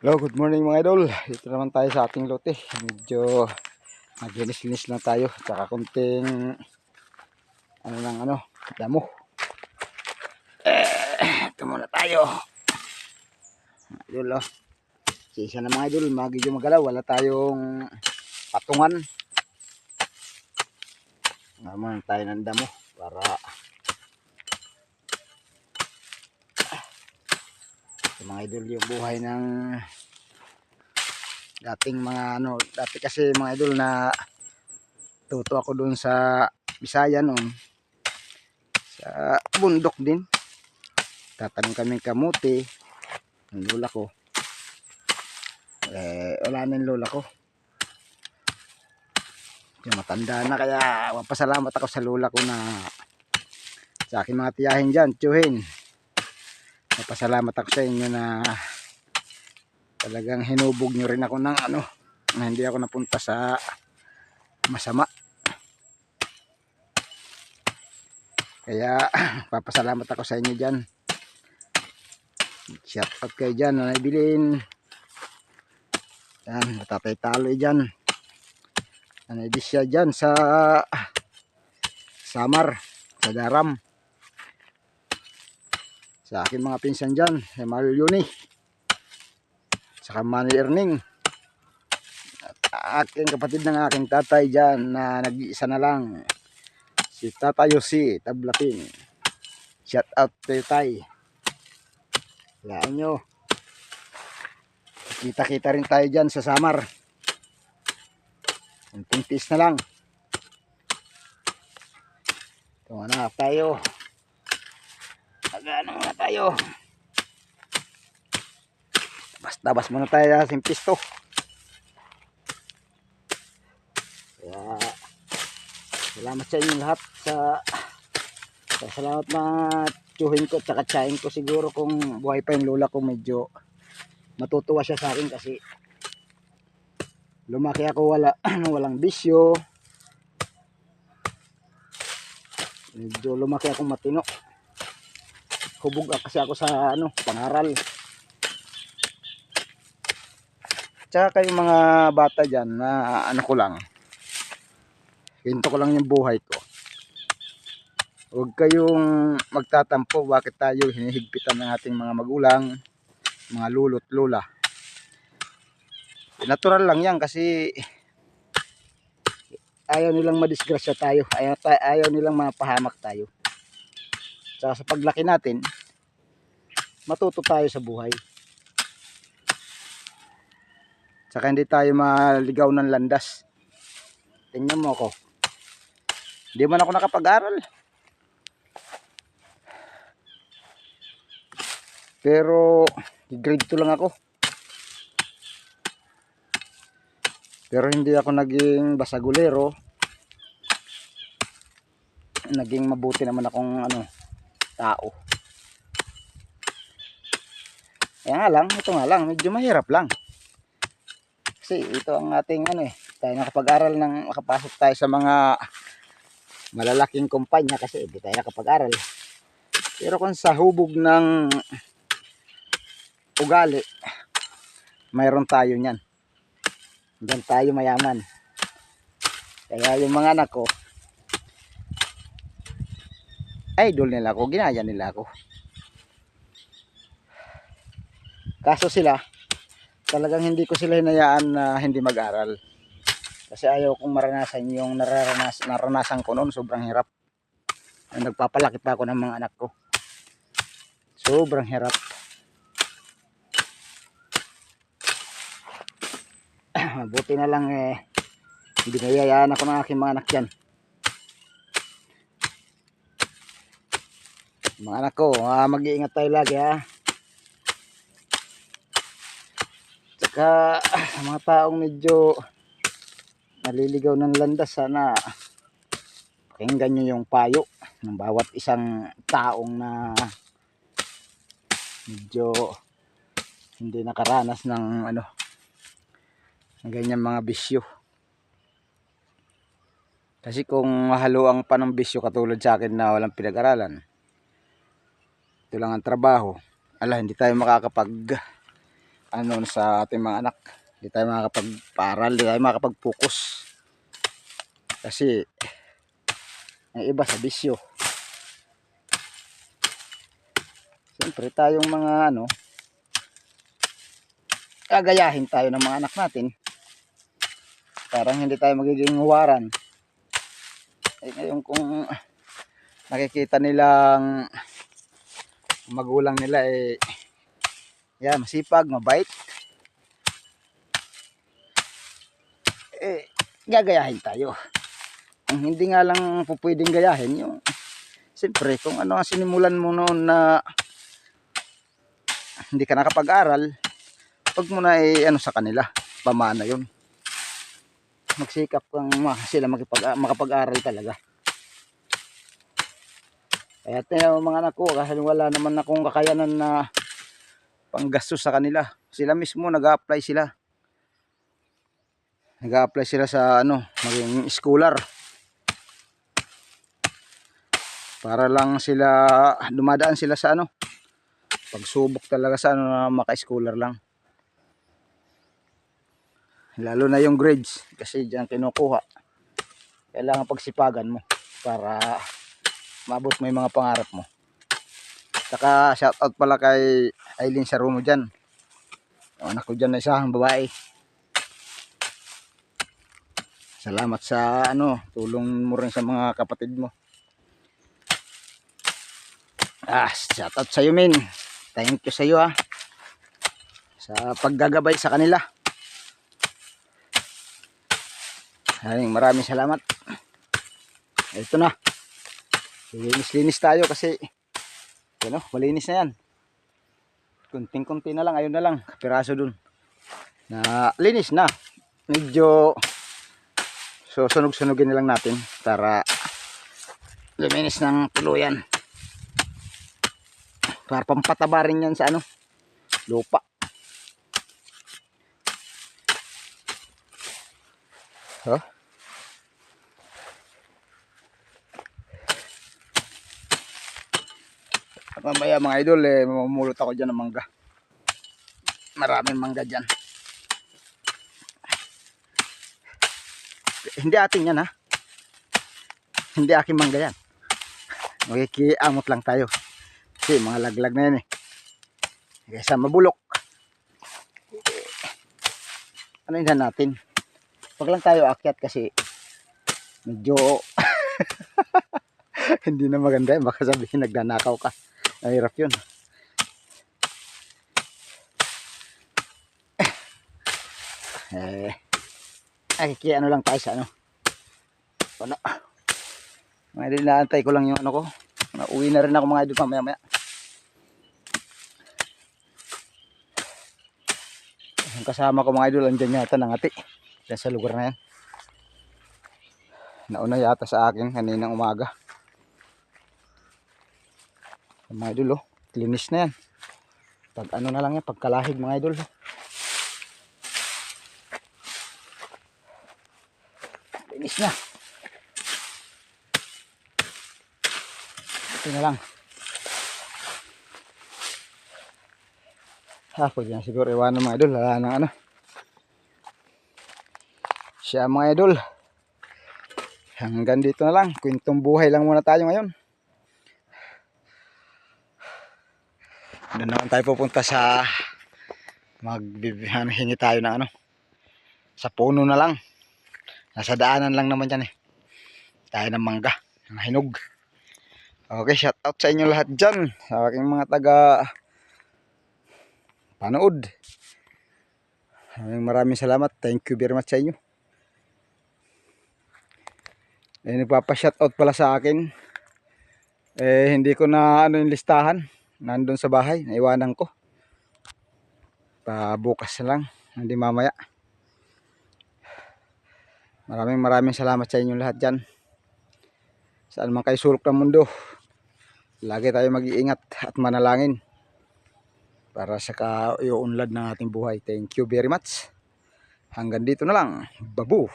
Hello, good morning mga idol. Dito naman tayo sa ating lote. Medyo naglinis-linis lang tayo. Tsaka konting damo. Ito muna tayo. Idol, oh. Isa na mga idol, medyo magalaw. Wala tayong patungan. Naman tayo ng damo para mga idol yung buhay ng dating dati kasi mga idol na tuto ako doon sa Bisaya noon. Sa bundok din. Tatanong kami kamuti. Ang lola ko. Wala na yung lola ko. Yung matanda na, kaya mapasalamat ako sa lola ko na sa aking mga tiyahin dyan, tiyuhin. Mapasalamat ako sa inyo na talagang hinubog nyo rin ako ng na hindi ako napunta sa masama. Kaya papasalamat ako sa inyo dyan. Shout out kayo dyan, Nanay Bilin. Yan, Tatay Taloy dyan. Nanay Disya dyan sa Samar, sa Daram. Sa aking mga pinsan dyan, Mario Yuni. Saka Manny Erning. At aking kapatid ng aking tatay dyan na nag-iisa na lang. Si Tata Yosi Tablating. Shout out kayo tay. Laan nyo. Kita-kita rin tayo dyan sa Samar. Pintis na lang. Ito na tayo. Nagano na tayo. Basta muna tayo sa simpisto. Kaya salamat sa inyo lahat sa salamat na tsuhin ko at tsahin ko. Siguro kung buhay pa yung lola ko, medyo matutuwa siya sa akin kasi lumaki ako walang bisyo. Medyo lumaki akong matino. Hubog kasi ako sa pangaral. Tsaka kayong mga bata dyan na ko lang, hinto ko lang yung buhay ko. Huwag kayong magtatampo bakit tayo hinihigpitan ng ating mga magulang, mga lolo't lola. Natural lang yan kasi ayaw nilang madisgrasya tayo, ayaw nilang mapahamak tayo. Tsaka sa paglaki natin, matuto tayo sa buhay. Tsaka hindi tayo maligaw ng landas. Tingnan mo ako, hindi man ako nakapag-aral, pero grade 2 lang ako. Pero hindi ako naging basagulero. Naging mabuti naman akong tao. Kaya nga lang, ito nga lang, medyo mahirap lang. Kasi ito ang ating tayo nakapag-aral ng makapasok tayo sa mga malalaking kumpanya kasi hindi tayo nakapag-aral. Pero kung sa hubog ng ugali, mayroon tayo niyan. Diyan tayo mayaman. Kaya yung mga anak ko, idol nila ako, ginaya nila ako. Kaso sila, talagang hindi ko sila hinayaan na hindi mag-aral. Kasi ayaw kong maranasan yung naranasan ko noon. Sobrang hirap. Nagpapalaki pa ako ng mga anak ko. Sobrang hirap. Buti na lang binayayaan ako ng aking mga anak yan. Mga anak ko, mag-iingat tayo lagi ha. Tsaka mga taong medyo naliligaw ng landas, sana pakinggan nyo yung payo ng bawat isang taong na medyo hindi nakaranas ng ganyan mga bisyo. Kasi kung mahaluang pa ng bisyo katulad sa akin na walang pinag-aralan, ito lang ang trabaho, hindi tayo ano sa ating mga anak. Hindi tayo makakapag-paral, hindi tayo makakapag-focus. Kasi ang iba sa bisyo. Siyempre tayong mga ano, gagayahin tayo ng mga anak natin. Parang hindi tayo magiging huwaran. Eh ngayon kung nakikita nilang magulang nila yan, masipag, mabait, gagayahin tayo. Ang hindi nga lang po pwedeng gayahin yung siyempre kung ano ang sinimulan mo noon na hindi ka nakapag-aral, wag mo na ano sa kanila, pamana yun. Magsikap kang sila makapag-aral talaga. Kaya mga anak ko, kasi wala naman akong kakayanan na panggastos sa kanila. Sila mismo nag-a-apply sila. Nag-a-apply sila sa ano, maging scholar. Para lang sila, dumadaan sila sa ano, pagsubok talaga sa ano na maka-scholar lang. Lalo na yung grades, kasi diyan kinukuha. Kailangan pagsipagan mo para maabot mo yung mga pangarap mo. Saka shoutout pala kay Aileen Sarumo dyan. Yung anak ko dyan na isang babae. Salamat sa ano, tulong mo rin sa mga kapatid mo. Shoutout sa iyo, men. Thank you sa iyo sa paggagabay sa kanila. Maraming salamat. Ito na. Linis-linis tayo kasi ano, malinis na yan. Kunting-kunti na lang, ayun na lang, piraso dun. Na linis na. Medyo sunog-sunugin na lang natin para luminis ng tuluyan. Para pampataba rin yan sa ano, lupa. Mamaya mga idol, mamumulot ako dyan ng mangga. Maraming mangga dyan. Hindi atin yan Hindi aking mangga yan. Makikiamot lang tayo. Kasi mga laglag na yan Kaysa mabulok. Ano yun natin? Wag lang tayo akyat kasi medyo hindi na maganda yan. Baka sabihin nagnanakaw ka. Mahirap yun. Ano lang tayo sa ano. Mga idol, naantay ko lang yung ano ko. Uwi na rin ako mga idol mamaya. Yung kasama ko mga idol, andyan yata nangati. Diyan sa lugar na yan. Nauna yata sa akin kaninang umaga. Mga idol linis na yan. Pag ano na lang yan, pagkalahig mga idol. Linis na. Ito na lang. Pwede na siguro iwanan mga idol. Wala nang ano. Siya mga idol. Hanggang dito na lang. Kwentong buhay lang muna tayo ngayon. Doon naman tayo pupunta sa hingi tayo na ano. Sa puno na lang. Nasa daanan lang naman yan tayo ng mangga. Ng hinog. Okay, shout out sa inyo lahat dyan. Sa aking mga taga panood. Maraming salamat. Thank you very much sa inyo. Nagpapa-shoutout pala sa akin. Hindi ko na ano yung listahan. Nandun sa bahay. Naiwanan ko. Bukas na lang. Hindi mamaya. Maraming salamat sa inyo lahat dyan. Saan man kayo sulok ng mundo. Lagi tayo mag-iingat at manalangin. Para sa kauunlad ng ating buhay. Thank you very much. Hanggang dito na lang. Babu!